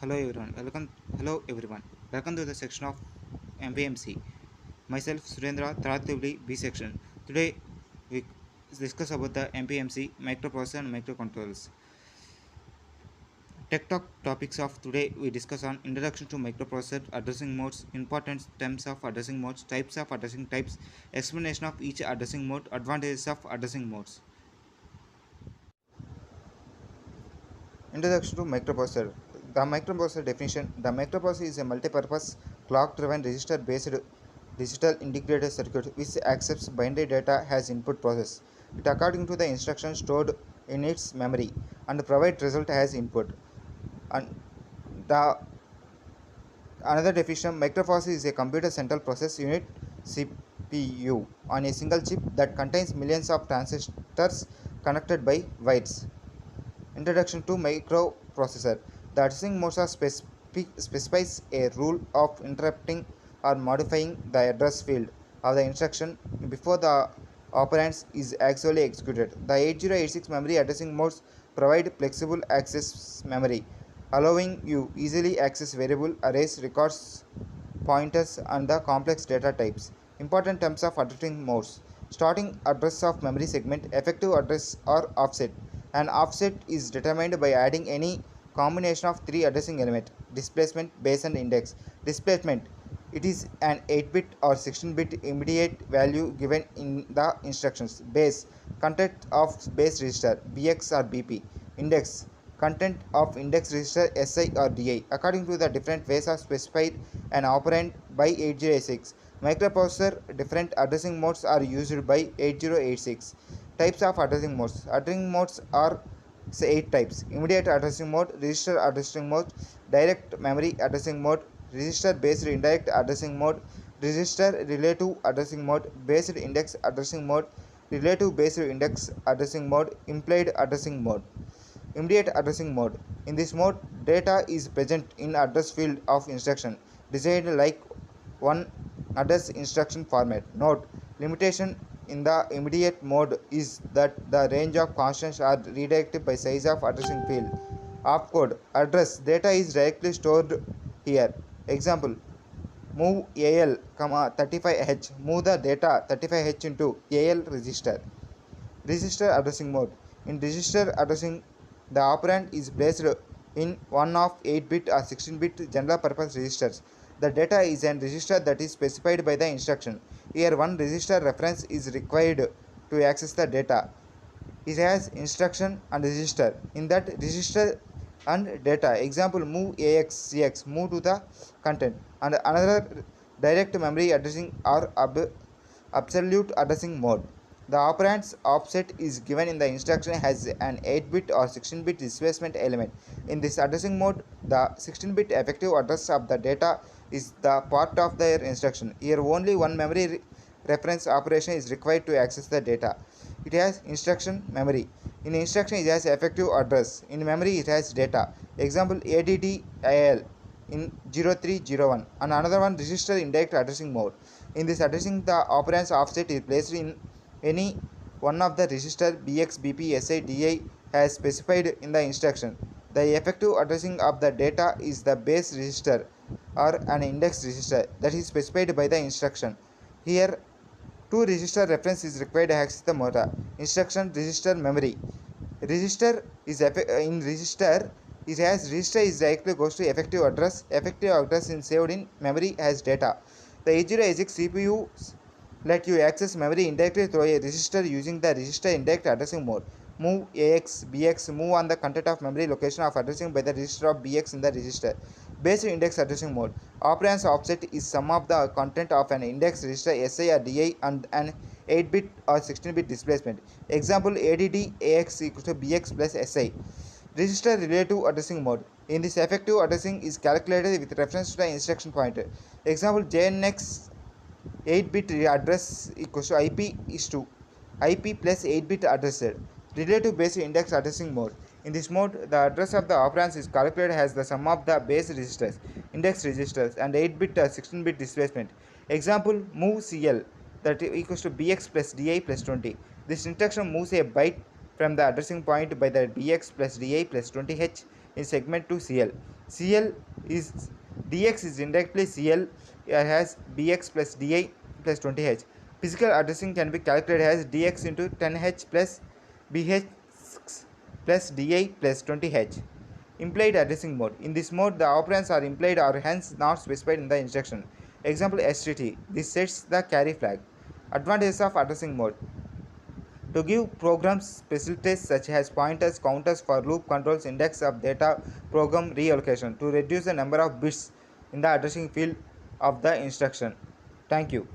Hello everyone. Welcome to the section of MPMC. Myself Surendra Tarathivli B section. Today we discuss about the MPMC microprocessor and microcontrollers. Tech Talk topics of today we discuss on introduction to microprocessor, addressing modes, important terms of addressing modes, types of addressing types, explanation of each addressing mode, advantages of addressing modes. Introduction to microprocessor. The microprocessor definition. The microprocessor is a multi-purpose clock-driven register-based digital integrated circuit which accepts binary data as input process. It according to the instructions stored in its memory and provide result as input. And the another definition, microprocessor is a computer central process unit CPU on a single chip that contains millions of transistors connected by wires. Introduction to microprocessor. The addressing modes are specifies a rule of interrupting or modifying the address field of the instruction before the operand is actually executed. The 8086 memory addressing modes provide flexible access memory, allowing you easily access variable arrays, records, pointers, and the complex data types. Important terms of addressing modes. Starting address of memory segment, effective address or offset. An offset is determined by adding any combination of three addressing elements: displacement, base, and index. Displacement, it is an 8-bit or 16-bit immediate value given in the instructions. Base, content of base register BX or BP. Index, content of index register SI or DI. According to the different ways of specified an operand by 8086. Microprocessor different addressing modes are used by 8086. Types of addressing modes. Addressing modes are 8 types: immediate addressing mode, register addressing mode, direct memory addressing mode, register based indirect addressing mode, register relative addressing mode, based index addressing mode, relative based index addressing mode, implied addressing mode. Immediate addressing mode. In this mode, data is present in address field of instruction designed like one address instruction format. Note: limitation in the immediate mode is that the range of constants are redirected by size of addressing field. Opcode address data is directly stored here. Example: move AL, 35H. Move the data 35H into AL register. Register addressing mode. In register addressing, the operand is placed in one of 8-bit or 16-bit general purpose registers. The data is an register that is specified by the instruction. Here one register reference is required to access the data. It has instruction and register. In that register and data, example: move AX CX, move to the content. And another direct memory addressing or absolute addressing mode. The operand's offset is given in the instruction as an 8-bit or 16-bit displacement element. In this addressing mode, the 16-bit effective address of the data is the part of the instruction. Here only one memory reference operation is required to access the data. It has instruction memory. In instruction it has effective address. In memory it has data. Example: ADDIL in 0301. And another one, register indirect addressing mode. In this addressing, the operand's offset is placed in any one of the register BX, BP, SI, DI as specified in the instruction. The effective addressing of the data is the base register or an index register that is specified by the instruction. Here two register reference is required to access the motor. Instruction register memory. Register is in register it has register is directly goes to effective address. Effective address is saved in memory as data. The 8086 CPU let you access memory indirectly through a register using the register indirect addressing mode. Move AX BX, move on the content of memory location of addressing by the register of BX in the register. Based index addressing mode. Operand's offset is sum of the content of an index register SI or DI and an 8-bit or 16-bit displacement. Example: ADD AX equals to BX plus SI. Register relative addressing mode. In this, effective addressing is calculated with reference to the instruction pointer. Example: JNX 8-bit address equals to IP is to IP plus 8-bit addressed. Relative based index addressing mode. In this mode, the address of the operands is calculated as the sum of the base registers, index registers, and 8-bit or 16-bit displacement. Example: move CL that equals to BX plus DI plus 20. This instruction moves a byte from the addressing point by the BX plus DI plus 20H in segment to CL. CL is DX is indirectly CL has BX plus DI plus 20H. Physical addressing can be calculated as DX into 10H plus BH plus DI plus 20H. Implied addressing mode. In this mode, the operands are implied or hence not specified in the instruction. Example STT. This sets the carry flag. Advantages of addressing mode. To give programs specialties such as pointers, counters for loop controls, index of data, program reallocation to reduce the number of bits in the addressing field of the instruction. Thank you.